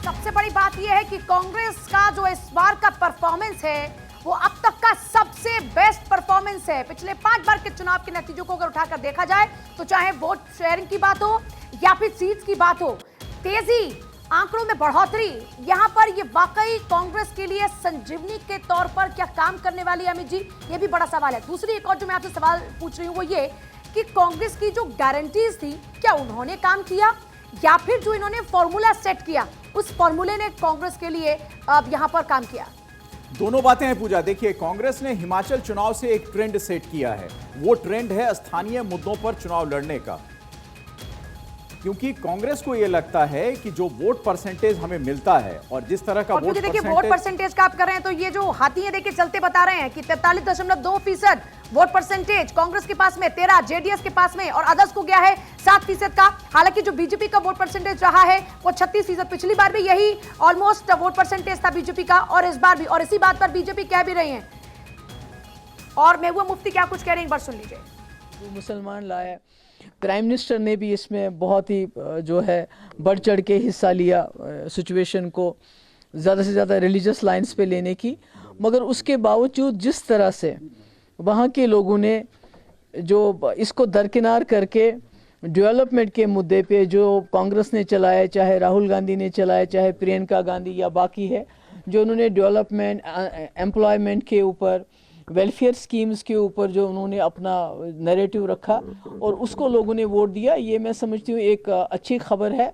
सबसे बड़ी बात यह है कि कांग्रेस का जो इस बार का परफॉर्मेंस है वो अब तक का सबसे बेस्ट परफॉर्मेंस है। पिछले 5 बार के चुनाव के नतीजों को अगर उठाकर देखा जाए तो चाहे वोट शेयरिंग की बात हो या फिर सीट्स की बात हो, तेजी, आंकड़ों में बढ़ोतरी, यहां पर ये वाकई कांग्रेस के लिए संजीवनी के तौर पर क्या काम करने वाली है अमित जी, ये भी बड़ा सवाल है। दूसरी एक और जो मैं आपसे सवाल पूछ रही हूं वो ये कि कांग्रेस की जो गारंटीज थी क्या उन्होंने काम किया या फिर जो इन्होंने फॉर्मूला सेट किया उस फॉर्मूले ने कांग्रेस के लिए अब यहां पर काम किया? दोनों बातें हैं पूजा। देखिए, कांग्रेस ने हिमाचल चुनाव से एक ट्रेंड सेट किया है। वो ट्रेंड है स्थानीय मुद्दों पर चुनाव लड़ने का, क्योंकि कांग्रेस को यह लगता है कि जो वोट परसेंटेज हमें मिलता है और जिस तरह का वोट परसेंटेज का आप कर रहे हैं तो ये जो हाथी देके चलते बता रहे हैं कि 43.2% वोट परसेंटेज कांग्रेस के पास में, 13 जेडीएस के पास में और अदर्स को गया है 7% का। हालांकि जो बीजेपी का वोट परसेंटेज रहा है वो 36%। पिछली बार भी यही ऑलमोस्ट वोट परसेंटेज था बीजेपी का और इस बार भी, और इसी बात पर बीजेपी कह भी रही है। और महबूबा मुफ्ती क्या कुछ कह रही हैं, एक बार सुन लीजिए। जो मुसलमान लाया, प्राइम मिनिस्टर ने भी इसमें बहुत ही जो है बढ़ चढ़ के हिस्सा लिया सिचुएशन को ज़्यादा से ज़्यादा रिलीजियस लाइंस पे लेने की, मगर उसके बावजूद जिस तरह से वहाँ के लोगों ने जो इसको दरकिनार करके डेवलपमेंट के मुद्दे पे जो कांग्रेस ने चलाया, चाहे राहुल गांधी ने चलाया, चाहे प्रियंका गांधी या बाकी है, जो उन्होंने डेवलपमेंट, एम्प्लॉयमेंट के ऊपर, वेलफेयर स्कीम्स के ऊपर जो उन्होंने अपना नैरेटिव रखा और उसको लोगों ने वोट दिया, ये मैं समझती हूँ एक अच्छी खबर है,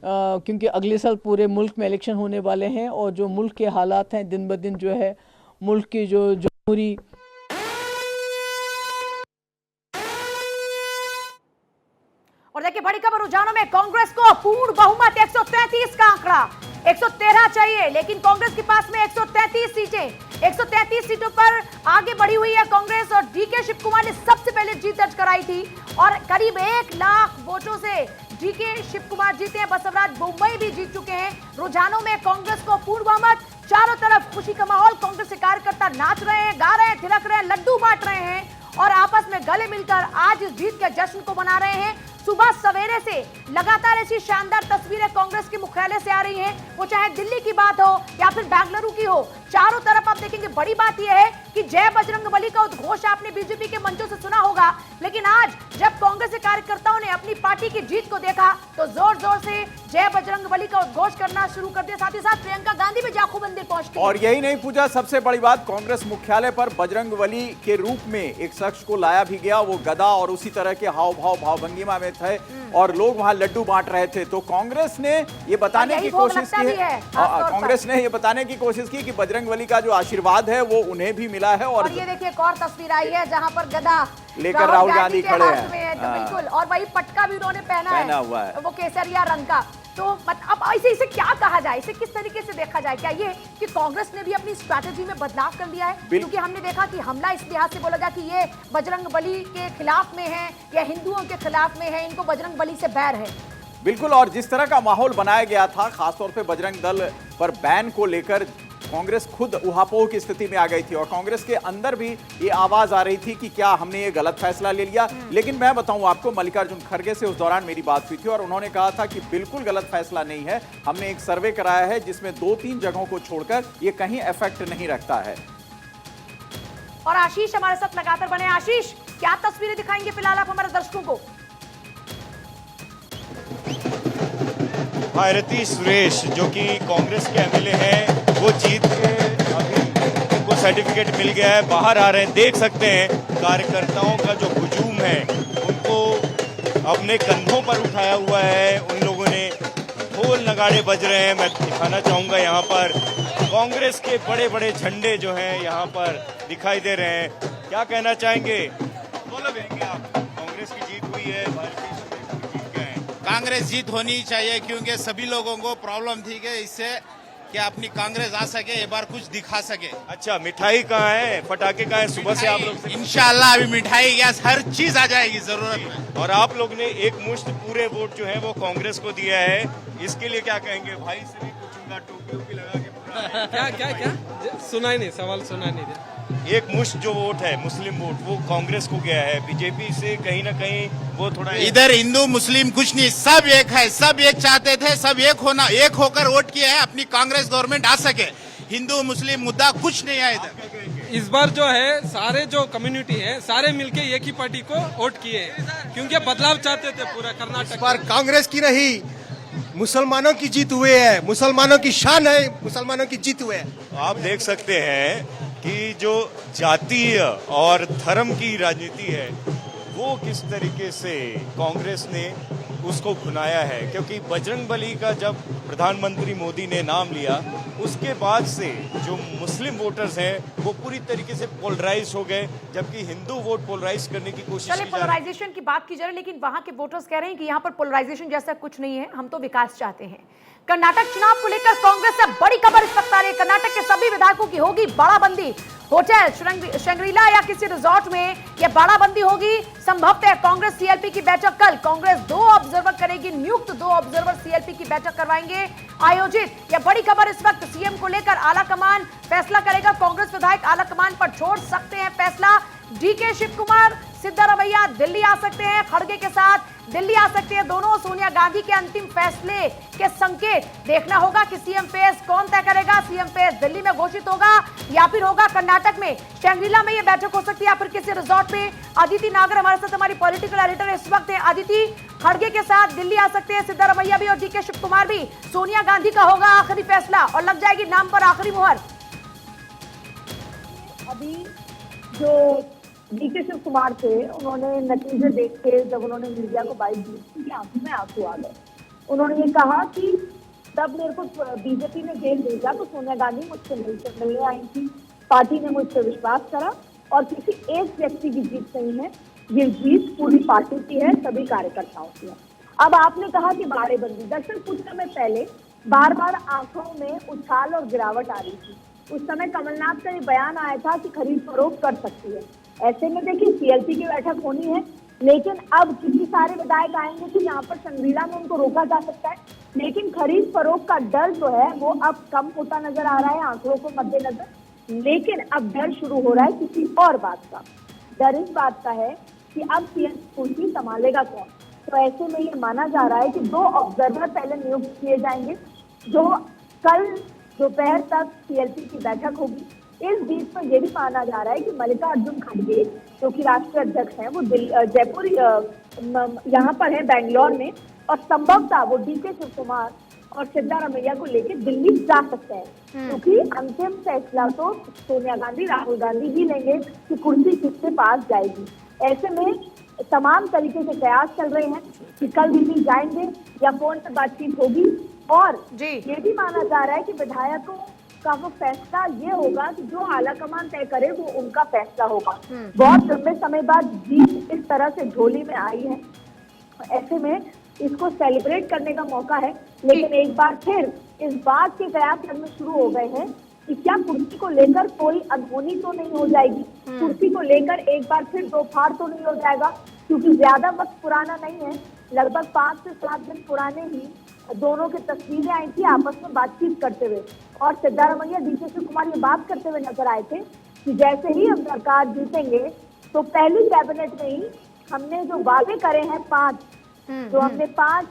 क्योंकि अगले साल पूरे मुल्क में इलेक्शन होने वाले हैं और जो मुल्क के हालात हैं दिन ब दिन जो है मुल्क की जो जमहूरी और देखिए बड़ी खबर रुझानों में, कांग्रेस को पूर्ण बहुमत 133 का आंकड़ा, 113 चाहिए लेकिन कांग्रेस के पास में 133 सीटें, 133 सीटों पर आगे बढ़ी हुई है कांग्रेस। और डीके शिव कुमार ने सबसे पहले जीत दर्ज कराई थी और करीब 1 लाख वोटों से डीके शिव कुमार जीते हैं। बसवराज बोम्मई भी जीत चुके हैं। रुझानों में कांग्रेस को पूर्ण बहुमत, चारों तरफ खुशी का माहौल, कांग्रेस के कार्यकर्ता नाच रहे हैं, गा रहे हैं, थिरक रहे हैं, लड्डू बांट रहे हैं और आपस में गले मिलकर आज इस जीत के जश्न को मना रहे हैं। सुबह सवेरे से लगातार ऐसी शानदार तस्वीरें कांग्रेस के मुख्यालय से आ रही हैं, वो चाहे दिल्ली की बात हो या फिर बेंगलुरु की हो, चारों तरफ आप देखेंगे। बड़ी बात यह है कि जय बजरंगबली का उद्घोष आपने बीजेपी के मंचों से सुना होगा, लेकिन आज जब कांग्रेस के कार्यकर्ताओं ने अपनी पार्टी की जीत को देखा तो जोर जोर से जय बजरंगबली का उद्घोष करना शुरू कर दिया। साथ ही साथ प्रियंका गांधी भी जाखू मंदिर पहुंचती। और यही नहीं पूजा, सबसे बड़ी बात, कांग्रेस मुख्यालय पर बजरंगबली के रूप में एक शख्स को लाया भी गया। वो गदा और उसी तरह के हाव भाव भावभंगिमा में थे और लोग वहां लड्डू बांट रहे थे। तो कांग्रेस ने ये बताने की कोशिश की है, कांग्रेस ने ये बताने की कोशिश की कि बजरंगबली का जो आशीर्वाद है वो उन्हें भी मिला है। और ये देखिए एक और तस्वीर आई है जहां पर गदा लेकर राहुल गांधी खड़े हैं। तो बिल्कुल, और वही पटका भी उन्होंने पहना हुआ है, वो केसरिया रंग का। तो अब इसे क्या कहा जाए, इसे किस तरीके से देखा जाए? क्या ये कि कांग्रेस ने भी अपनी स्ट्रैटेजी में बदलाव कर लिया है? क्योंकि हमने देखा कि हमला इस लिहाज से बोला जा कि ये बजरंगबली के खिलाफ में है या हिंदुओं के खिलाफ में है, इनको बजरंगबली से बैर है। बिल्कुल, और जिस तरह का माहौल बनाया गया था, खासतौर पे बजरंग दल पर बैन को लेकर कांग्रेस खुद उहापोह की स्थिति में आ गई थी और कांग्रेस के अंदर भी ये आवाज आ रही थी कि क्या हमने ये गलत फैसला ले लिया। लेकिन मैं बताऊं आपको, मल्लिकार्जुन खड़गे से उस दौरान मेरी बात हुई थी और उन्होंने कहा था कि बिल्कुल गलत फैसला नहीं है। हमने एक सर्वे कराया है जिसमें 2-3 जगहों को छोड़कर ये कहीं इफेक्ट नहीं रखता है। और आशीष हमारे साथ लगातार बने। आशीष, क्या तस्वीरें दिखाएंगे फिलहाल आप हमारे दर्शकों को? भारती सुरेश जो कि कांग्रेस के एमएलए हैं, वो जीत के अभी उनको सर्टिफिकेट मिल गया है, बाहर आ रहे हैं। देख सकते हैं कार्यकर्ताओं का जो हुजूम है, उनको अपने कंधों पर उठाया हुआ है। उन लोगों ने ढोल नगाड़े बज रहे हैं। मैं दिखाना चाहूँगा यहाँ पर कांग्रेस के बड़े बड़े झंडे जो हैं यहाँ पर दिखाई दे रहे हैं। क्या कहना चाहेंगे, बोलो कहेंगे आप? कांग्रेस की जीत हुई है, भारतीय जीत गए हैं। कांग्रेस जीत होनी चाहिए क्योंकि सभी लोगों को प्रॉब्लम थी कि इससे कि अपनी कांग्रेस आ सके, एक बार कुछ दिखा सके। अच्छा, मिठाई कहाँ है, पटाखे कहाँ है? सुबह से आप लोग इंशाल्लाह अभी मिठाई, गैस, हर चीज आ जाएगी जरूरत में। और आप लोग ने एक मुश्त पूरे वोट जो है वो कांग्रेस को दिया है, इसके लिए क्या कहेंगे? भाई से भी कुछ उनका टोपी लगा के क्या सुना ही नहीं, सवाल सुना नहीं दिया। एक मुश्त जो वोट है, मुस्लिम वोट, वो कांग्रेस को गया है। बीजेपी से कहीं ना कहीं वो थोड़ा इधर हिंदू मुस्लिम कुछ नहीं, सब एक है, सब एक चाहते थे, सब एक होकर वोट किए हैं अपनी कांग्रेस गवर्नमेंट आ सके। हिंदू मुस्लिम मुद्दा कुछ नहीं है इधर। इस बार जो है सारे जो कम्युनिटी है सारे मिलके एक ही पार्टी को वोट किए हैं, क्योंकि बदलाव चाहते थे पूरा कर्नाटक पर कांग्रेस की नहीं, मुसलमानों की जीत हुए है। मुसलमानों की शान है, मुसलमानों की जीत हुए है। आप देख सकते हैं कि जो जातीय और धर्म की राजनीति है वो किस तरीके से कांग्रेस ने उसको भुनाया है। क्योंकि बजरंगबली का जब प्रधानमंत्री मोदी ने नाम लिया उसके बाद से जो मुस्लिम वोटर्स हैं वो पूरी तरीके से पोलराइज हो गए, जबकि हिंदू वोट पोलराइज करने की कोशिश चलिए की जा रही है। पोलराइजेशन की बात की जा रही है, लेकिन वहां के वोटर्स कह रहे हैं कि यहाँ पर पोलराइजेशन जैसा कुछ नहीं है, हम तो विकास चाहते हैं। कर्नाटक चुनाव को लेकर कांग्रेस से बड़ी खबर इस वक्त आ रही है। कर्नाटक के सभी विधायकों की होगी बाड़ाबंदी। होटल श्रृंगेरी या किसी रिजॉर्ट में यह बाड़ाबंदी होगी। संभवतः कांग्रेस सीएलपी की बैठक कल, कांग्रेस 2 ऑब्जर्वर करेगी नियुक्त, 2 ऑब्जर्वर सीएलपी की बैठक करवाएंगे आयोजित। यह बड़ी खबर इस वक्त सीएम को लेकर आलाकमान फैसला करेगा। कांग्रेस विधायक आलाकमान पर छोड़ सकते हैं फैसला। डीके शिव कुमार, सिद्धारमैया दिल्ली आ सकते हैं, खड़गे के साथ दिल्ली आ सकते हैं दोनों। सोनिया गांधी के अंतिम फैसले के संकेत देखना होगा कि सीएम फेस कौन तय करेगा। सीएम फेस दिल्ली में घोषित होगा या फिर होगा कर्नाटक में, श्रृंगेरी में यह बैठक हो सकती है या फिर किसी रिजॉर्ट में। अदिति नागर हमारे साथ हमारी पॉलिटिकल एडिटर इस वक्त है। अदिति, खड़गे के साथ दिल्ली आ सकते हैं सिद्धारमैया भी और डीके शिव कुमार भी। सोनिया गांधी का होगा आखिरी फैसला और लग जाएगी नाम पर आखिरी मुहर। अभी जो डीके शिव कुमार थे, उन्होंने नतीजे देख के जब उन्होंने मीडिया को बाइट दी, उनकी आंखों में आंसू आ गए। उन्होंने ये कहा कि तब मेरे को बीजेपी ने जेल भेजा तो सोनिया गांधी मुझसे मिलने आई थी, पार्टी ने मुझ पर विश्वास करा और किसी एक व्यक्ति की जीत नहीं है, ये जीत पूरी पार्टी की है, सभी कार्यकर्ताओं की है। अब आपने कहा कि बाड़ेबंदी, दरअसल कुछ समय पहले बार बार आंखों में उछाल और गिरावट आ रही थी। उस समय कमलनाथ का ये बयान आया था कि खरीद फरोख्त कर सकती है। ऐसे में देखिए सीएलपी की बैठक होनी है, लेकिन अब कितने सारे विधायक आएंगे कि यहाँ पर श्रृंगेरी में उनको रोका जा सकता है। लेकिन खरीद फरोख्त का डर जो है वो अब कम होता नजर आ रहा है आंकड़ों को मद्देनजर। लेकिन अब डर शुरू हो रहा है किसी और बात का। डर इस बात का है कि अब सीएम कुर्सी संभालेगा कौन। तो ऐसे में ये माना जा रहा है कि 2 ऑब्जर्वर पहले नियुक्त किए जाएंगे, जो कल दोपहर तक सीएलपी की बैठक होगी। इस बीच में ये भी माना जा रहा है कि मल्लिकार्जुन खड़गे जो कि राष्ट्रीय अध्यक्ष हैं, वो जयपुर यहाँ पर है बेंगलोर में, और संभवतः वो डीके शिव कुमार और सिद्धारमैया को लेकर दिल्ली जा सकते हैं, क्योंकि अंतिम फैसला तो सोनिया गांधी राहुल गांधी ही लेंगे कि कुर्सी किसके पास जाएगी। ऐसे में तमाम तरीके से प्रयास चल रहे हैं कि कल दिल्ली जाएंगे या फोन पर बातचीत होगी। और ये भी माना जा रहा है कि विधायकों का वो फैसला ये होगा कि जो आलाकमान तय करे वो उनका फैसला होगा। बहुत लंबे समय बाद जीत इस तरह से झोली में आई है, ऐसे में इसको सेलिब्रेट करने का मौका है। लेकिन एक बार फिर इस बात के कयास लगने शुरू हो गए हैं कि क्या कुर्सी को लेकर कोई अनहोनी तो नहीं हो जाएगी, कुर्सी को लेकर एक बार फिर दो फाड़ तो नहीं हो जाएगा, क्योंकि ज्यादा वक्त पुराना नहीं है, लगभग 5 से 7 दिन पुराने ही दोनों की तस्वीरें आई थी आपस में बातचीत करते हुए, और सिद्धारमैया डीके शिव कुमार ये बात करते हुए नजर आए थे कि जैसे ही हम सरकार जीतेंगे तो पहली कैबिनेट में ही हमने जो वादे करे हैं 5 जो हमने 5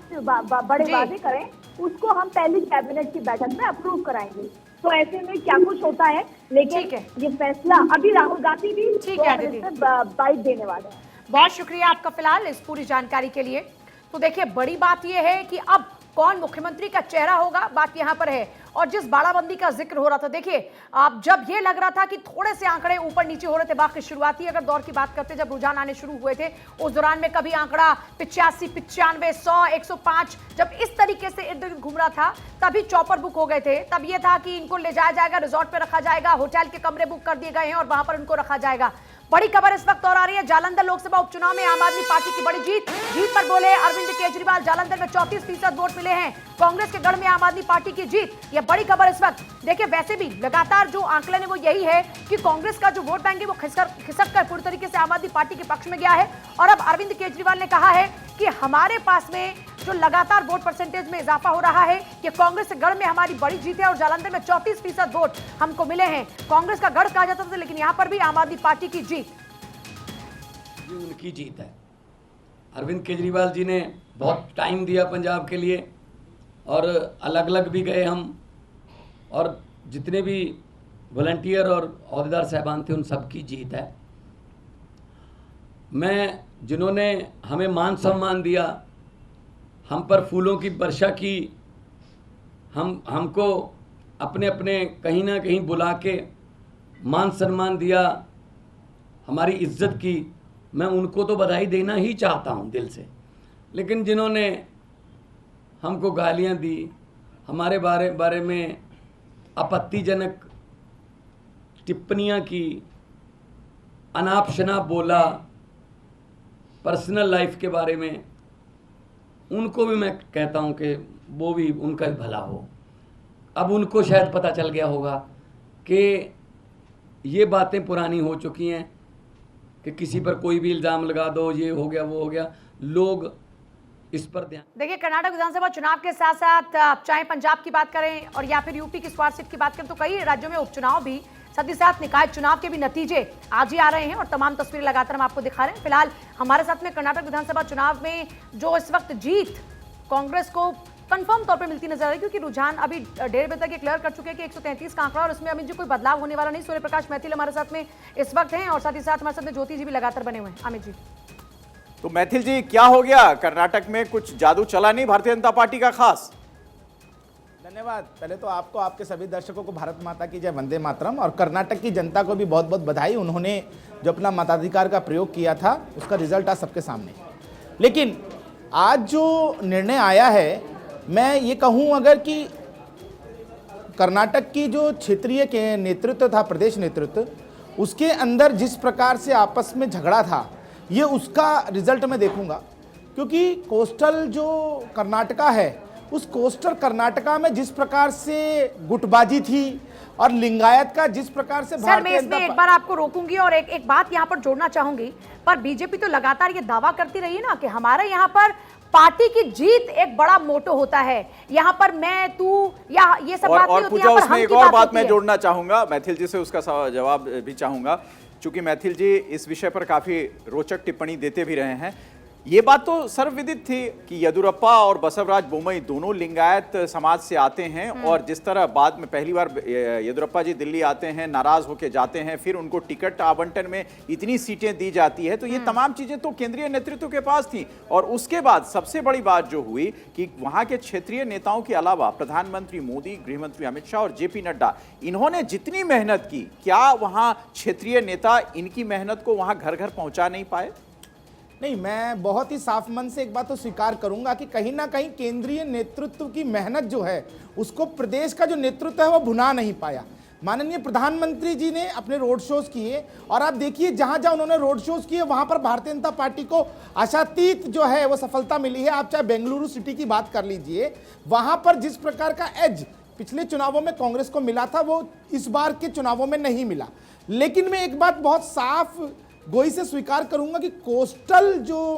बड़े वादे करे उसको हम पहली कैबिनेट की बैठक में अप्रूव कराएंगे। तो ऐसे में क्या कुछ होता है, लेकिन ये फैसला अभी राहुल गांधी भी बाइट देने वाले हैं। बहुत शुक्रिया आपका फिलहाल इस पूरी जानकारी के लिए। तो देखिए बड़ी बात यह है कि अब कौन मुख्यमंत्री का चेहरा होगा, बात यहां पर है। और जिस बाड़ाबंदी का जिक्र हो रहा था, देखिए आप जब ये लग रहा था कि थोड़े से आंकड़े ऊपर नीचे हो रहे थे, बाकी शुरुआती अगर दौर की बात करते जब रुझान आने शुरू हुए थे उस दौरान में कभी आंकड़ा 85, 95, 100, 105 जब इस तरीके से इर्द गिर्द घूम रहा था तभी चॉपर बुक हो गए थे। तब ये था कि इनको ले जाया जाएगा, रिजॉर्ट पे रखा जाएगा, होटल के कमरे बुक कर दिए गए हैं और वहां पर इनको रखा जाएगा। बड़ी खबर इस वक्त और आ रही है, जालंधर लोकसभा उपचुनाव में आम आदमी पार्टी की बड़ी जीत पर बोले अरविंद केजरीवाल। जालंधर में 34% वोट मिले हैं, कांग्रेस के गढ़ में आम आदमी पार्टी की जीत, यह बड़ी खबर इस वक्त। देखिए वैसे भी लगातार जो आंकलन है वो यही है कि कांग्रेस का जो वोट बैंक है वो खिसक कर पूरी तरीके से आम आदमी पार्टी के पक्ष में गया है। और अब अरविंद केजरीवाल ने कहा है कि हमारे पास में जो लगातार वोट परसेंटेज में इजाफा हो रहा है कि कांग्रेस से गढ़ में हमारी बड़ी जीत है और जालंधर में 34% वोट हमको मिले हैं। कांग्रेस का गढ़ कहा जाता था, लेकिन यहां पर भी आम आदमी पार्टी की जीत। ये उनकी जीत है। अरविंद केजरीवाल जी ने बहुत टाइम दिया पंजाब के लिए और अलग अलग भी गए हम, और जितने भी वॉलंटियर और अहदेदार साहबान थे उन सबकी जीत है। मैं जिन्होंने हमें मान सम्मान दिया, हम पर फूलों की वर्षा की, हमको अपने अपने कहीं ना कहीं बुला के मान सम्मान दिया, हमारी इज्जत की, मैं उनको तो बधाई देना ही चाहता हूं दिल से। लेकिन जिन्होंने हमको गालियां दी, हमारे बारे में आपत्तिजनक टिप्पणियां की, अनाप शनाप बोला, पर्सनल लाइफ के बारे में, उनको भी मैं कहता हूं कि वो भी उनका भी भला हो। अब उनको शायद पता चल गया होगा कि ये बातें पुरानी हो चुकी हैं कि किसी पर कोई भी इल्ज़ाम लगा दो, ये हो गया वो हो गया, लोग इस पर ध्यान। देखिए, कर्नाटक विधानसभा चुनाव के साथ साथ आप चाहे पंजाब की बात करें और या फिर यूपी की स्मार्ट सीट की बात करें, तो कई राज्यों में उपचुनाव भी, साथ ही साथ निकाय चुनाव के भी नतीजे आज ही आ रहे हैं और तमाम तस्वीरें लगातार हम आपको दिखा रहे हैं। फिलहाल हमारे साथ में कर्नाटक विधानसभा चुनाव में जो इस वक्त जीत कांग्रेस को कंफर्म तौर पर मिलती नजर आ रही है, क्योंकि रुझान अभी 1:30 बजे तक ये क्लियर कर चुके हैं कि 133 का आंकड़ा, और इसमें अभी जो कोई बदलाव होने वाला नहीं। सूर्य प्रकाश मैथिल हमारे साथ में इस वक्त हैं और साथ ही साथ हमारे साथ में ज्योति जी भी लगातार बने हुए हैं। अमित जी, तो मैथिल जी, क्या हो गया कर्नाटक में? कुछ जादू चला नहीं भारतीय जनता पार्टी का खास? धन्यवाद। पहले तो आपको, आपके सभी दर्शकों को भारत माता की जय, वंदे मातरम, और कर्नाटक की जनता को भी बहुत बहुत बधाई। उन्होंने जो अपना मताधिकार का प्रयोग किया था उसका रिजल्ट आज सबके सामने। लेकिन आज जो निर्णय आया है, मैं ये कहूँ अगर कि कर्नाटक की जो क्षेत्रीय के नेतृत्व था, प्रदेश नेतृत्व, उसके अंदर जिस प्रकार से आपस में झगड़ा था, ये उसका रिजल्ट मैं देखूंगा। क्योंकि कोस्टल जो कर्नाटका है, उस कोस्टल कर्नाटका में जिस प्रकार से गुटबाजी थी और लिंगायत का जिस प्रकार से सर, मैं इसमें एक बार आपको रोकूंगी और एक बात यहाँ पर जोड़ना चाहूंगी। पर बीजेपी तो लगातार ये दावा करती रही है ना कि हमारे यहाँ पर पार्टी की जीत एक बड़ा मोटो होता है, यहाँ पर मैं, तू, या ये सब बात नहीं होती। यहाँ पर हम एक और बात मैं जोड़ना चाहूंगा, मैथिल जी से उसका जवाब भी चाहूंगा, चूंकि मैथिल जी इस विषय पर काफी रोचक टिप्पणी देते भी रहे हैं। ये बात तो सर्वविदित थी कि येदुरप्पा और बसवराज बोम्मई दोनों लिंगायत समाज से आते हैं, और जिस तरह बाद में पहली बार येदुरप्पा जी दिल्ली आते हैं, नाराज होकर जाते हैं, फिर उनको टिकट आवंटन में इतनी सीटें दी जाती है, तो ये तमाम चीजें तो केंद्रीय नेतृत्व के पास थी। और उसके बाद सबसे बड़ी बात जो हुई कि वहां के क्षेत्रीय नेताओं के अलावा प्रधानमंत्री मोदी, गृहमंत्री अमित शाह और जेपी नड्डा, इन्होंने जितनी मेहनत की, क्या वहां क्षेत्रीय नेता इनकी मेहनत को वहां घर घर पहुंचा नहीं पाए? नहीं, मैं बहुत ही साफ मन से एक बात तो स्वीकार करूंगा कि कहीं ना कहीं केंद्रीय नेतृत्व की मेहनत जो है उसको प्रदेश का जो नेतृत्व है वो भुना नहीं पाया। माननीय प्रधानमंत्री जी ने अपने रोड शोज किए, और आप देखिए जहां जहां उन्होंने रोड शोज किए वहां पर भारतीय जनता पार्टी को आशातीत जो है वो सफलता मिली है। आप चाहे बेंगलुरु सिटी की बात कर लीजिए, वहां पर जिस प्रकार का एज पिछले चुनावों में कांग्रेस को मिला था वो इस बार के चुनावों में नहीं मिला। लेकिन मैं एक बात बहुत साफ गोई से स्वीकार करूंगा कि कोस्टल जो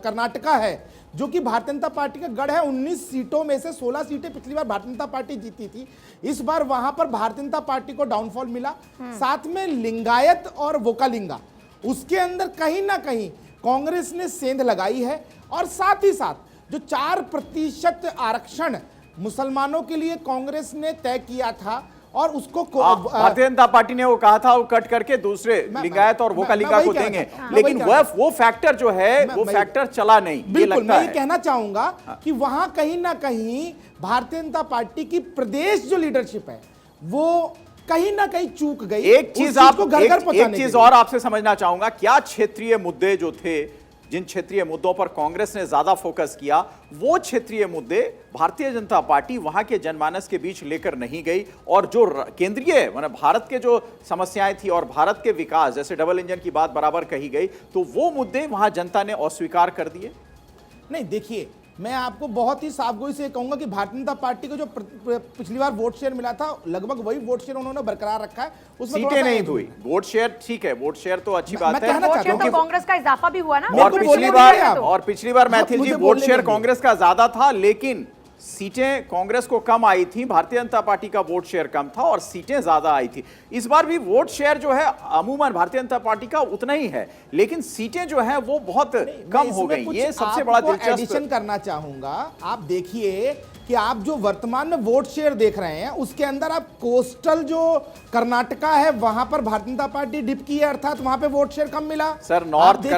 कर्नाटका है, जो कि भारतीय जनता पार्टी का गढ़ है, 19 सीटों में से 16 सीटें पिछली बार भारतीय जनता पार्टी जीती थी। इस बार वहां पर भारतीय जनता पार्टी को डाउनफॉल मिला। साथ में लिंगायत और वोकालिंगा, उसके अंदर कहीं ना कहीं कांग्रेस ने सेंध लगाई है। और साथ ही साथ जो 4% आरक्षण मुसलमानों के लिए कांग्रेस ने तय किया था, और उसको भारतीय जनता पार्टी ने वो कहा था वो कट करके दूसरे लिंगायत और वोकालिंगा को देंगे, लेकिन वो फैक्टर जो है वो फैक्टर चला नहीं। बिल्कुल, मैं ये कहना चाहूंगा कि वहां कहीं ना कहीं भारतीय जनता पार्टी की प्रदेश जो लीडरशिप है वो कहीं ना कहीं चूक गई। एक चीज और आपसे समझना चाहूंगा, क्या क्षेत्रीय मुद्दे जो थे, जिन क्षेत्रीय मुद्दों पर कांग्रेस ने ज्यादा फोकस किया, वो क्षेत्रीय मुद्दे भारतीय जनता पार्टी वहां के जनमानस के बीच लेकर नहीं गई, और जो केंद्रीय मतलब भारत के जो समस्याएं थी और भारत के विकास, जैसे डबल इंजन की बात बराबर कही गई, तो वो मुद्दे वहां जनता ने अस्वीकार कर दिए? नहीं, देखिए, मैं आपको बहुत ही साफगोई से कहूंगा कि भारतीय जनता पार्टी को जो पिछली बार वोट शेयर मिला था, लगभग वही वोट शेयर उन्होंने बरकरार रखा है। उसमें सीटें नहीं हुई, वोट शेयर ठीक है, वोट शेयर तो अच्छी बात है। वोट शेयर तो कांग्रेस का इजाफा भी हुआ ना। और पिछली बार मैथिल जी वोट शेयर कांग्रेस का ज्यादा था, लेकिन सीटें कांग्रेस को कम आई थी, भारतीय जनता पार्टी का वोट शेयर कम था और सीटें ज्यादा आई थी। इस बार भी वोट शेयर जो है अमूमन भारतीय जनता पार्टी का उतना ही है, लेकिन सीटें जो है वो बहुत कम हो गई। ये सबसे बड़ा दिलचस्प एडिशन करना चाहूंगा। आप देखिए कि आप जो वर्तमान में वोट शेयर देख रहे हैं, उसके अंदर आप कोस्टल जो कर्नाटका है वहां पर भारतीय जनता पार्टी डिप की है, अर्थात वहां पे वोट शेयर कम मिला। Sir north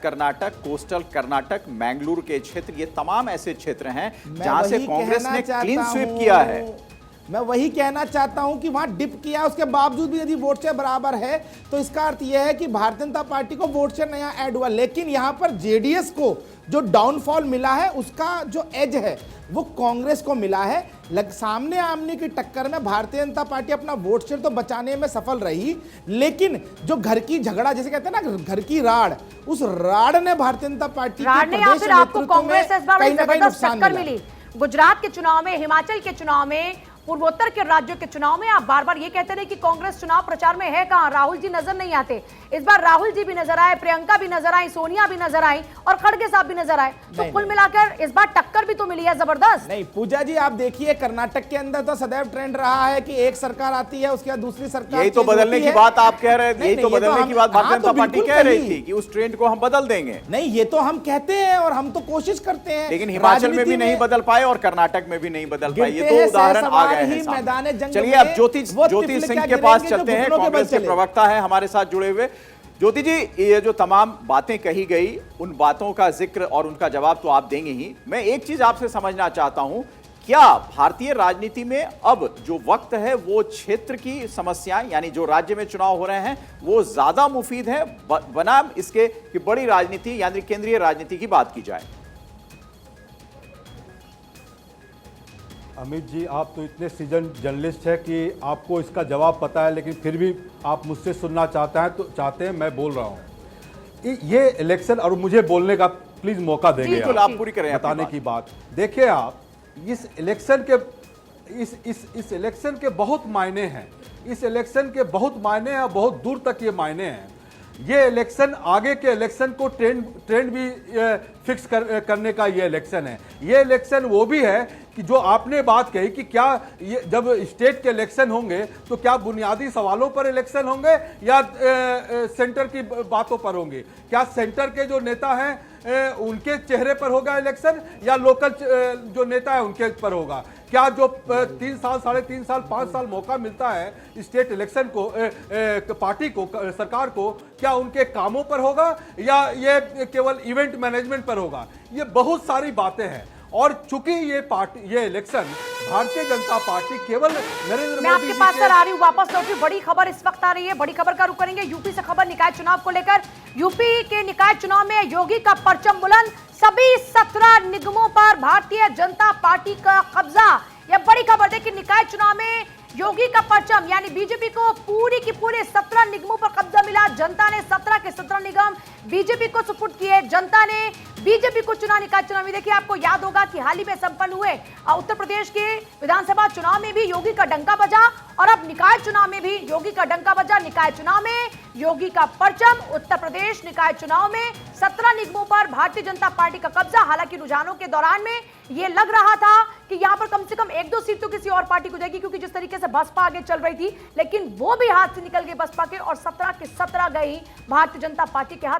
Karnataka, coastal Karnataka, Mangalore के क्षेत्र, ये तमाम ऐसे क्षेत्र हैं जहां से कांग्रेस ने क्लीन स्वीप किया है। मैं वही कहना चाहता हूं कि वहां डिप किया, उसके बावजूद भी यदि वोट शेयर बराबर है तो इसका अर्थ यह है कि भारतीय जनता पार्टी को वोट शेयर नया ऐड हुआ। लेकिन यहां पर जेडीएस को जो डाउनफॉल मिला है, उसका जो एज है वो कांग्रेस को मिला है। सामने आमने की टक्कर में भारतीय जनता पार्टी अपना वोट शेयर तो बचाने में सफल रही, लेकिन जो घर की झगड़ा जिसे कहते हैं ना, घर की राड़, उस राड़ ने भारतीय जनता पार्टी आपको कांग्रेस से इस बार जबरदस्त टक्कर मिली। गुजरात के चुनाव में, हिमाचल के चुनाव में, पूर्वोत्तर के राज्यों के चुनाव में आप बार बार ये कहते रहे कि कांग्रेस चुनाव प्रचार में है कहां, राहुल जी नजर नहीं आते। इस बार राहुल जी भी नजर आए, प्रियंका भी नजर आई, सोनिया भी नजर आई और खड़गे साहब भी नजर आए। तो कुल मिलाकर इस बार टक्कर भी तो मिली है जबरदस्त। नहीं पूजा जी, आप देखिए कर्नाटक के अंदर तो सदैव ट्रेंड रहा है कि एक सरकार आती है, उसके बाद दूसरी सरकार। यही तो बदलने की बात आप कह रहे हैं, यही तो बदलने की बात भारतीय जनता पार्टी कह रही थी कि उस ट्रेंड को हम बदल देंगे। नहीं, ये तो हम कहते हैं और हम तो कोशिश करते हैं, लेकिन हिमाचल में भी नहीं बदल पाए और कर्नाटक में भी नहीं बदल पाए। ये दो उदाहरण आ गए हैं। चलिए अब ज्योति सिंह के पास चलते हैं, कांग्रेस के प्रवक्ता है हमारे साथ जुड़े हुए। ज्योति जी, ये जो तमाम बातें कही गई, उन बातों का जिक्र और उनका जवाब तो आप देंगे ही। मैं एक चीज आपसे समझना चाहता हूं, क्या भारतीय राजनीति में अब जो वक्त है वो क्षेत्र की समस्याएं, यानी जो राज्य में चुनाव हो रहे हैं, वो ज्यादा मुफीद है बनाम इसके कि बड़ी राजनीति यानी केंद्रीय राजनीति की बात की जाए? अमित जी, आप तो इतने सीजन जर्नलिस्ट हैं कि आपको इसका जवाब पता है, लेकिन फिर भी आप मुझसे सुनना चाहते हैं, मैं बोल रहा हूं। ये इलेक्शन, और मुझे बोलने का प्लीज मौका देंगे आप पूरी करें बताने की बात। देखिए आप, इस इलेक्शन के बहुत मायने हैं, इस इलेक्शन के बहुत मायने हैं, बहुत दूर तक ये मायने हैं। ये इलेक्शन आगे के इलेक्शन को ट्रेंड भी फिक्स करने का ये इलेक्शन है। ये इलेक्शन वो भी है कि जो आपने बात कही कि क्या ये जब स्टेट के इलेक्शन होंगे तो क्या बुनियादी सवालों पर इलेक्शन होंगे या सेंटर की बातों पर होंगे? क्या सेंटर के जो नेता हैं उनके चेहरे पर होगा इलेक्शन या लोकल जो नेता है उनके पर होगा? क्या जो 3 साल, 3.5 साल, 5 साल मौका मिलता है स्टेट इलेक्शन को, पार्टी को, सरकार को, क्या उनके कामों पर होगा या ये केवल इवेंट मैनेजमेंट पर होगा? ये बहुत सारी बातें हैं। और चूंकि ये इलेक्शन भारतीय जनता पार्टी केवल नरेंद्र मोदी, मैं आपके पास सर आ रही हूँ, वापस लौटी। बड़ी खबर इस वक्त आ रही है, बड़ी खबर का रुख करेंगे। यूपी से खबर निकाय चुनाव को लेकर। यूपी के निकाय चुनाव में योगी का परचम बुलंद, सभी 17 निगमों पर भारतीय जनता पार्टी का कब्जा। यह बड़ी खबर है कि निकाय चुनाव में योगी का परचम, यानी बीजेपी को पूरी की पूरे 17 निगमों पर कब्जा मिला। जनता ने 17 के 17 निगम बीजेपी को सुपुर्द किए। जनता ने बीजेपी को चुना निकाय चुनाव में। देखिए, आपको याद होगा कि हाल ही में संपन्न हुए उत्तर प्रदेश के विधानसभा चुनाव में भी योगी का डंका बजा और अब निकाय चुनाव में भी योगी का डंका बजा। निकाय चुनाव में योगी का परचम, उत्तर प्रदेश निकाय चुनाव में 17 निगमों पर भारतीय जनता पार्टी का कब्जा। हालांकि रुझानों के दौरान में यह लग रहा था कि यहां पर कम से कम 1-2 सीट तो किसी और पार्टी को जाएगी, क्योंकि जिस तरीके से बसपा आगे चल रही थी, लेकिन वो भी हाथ से निकल गई बसपा के और 17 के 17 गई भारतीय जनता पार्टी के हाथ।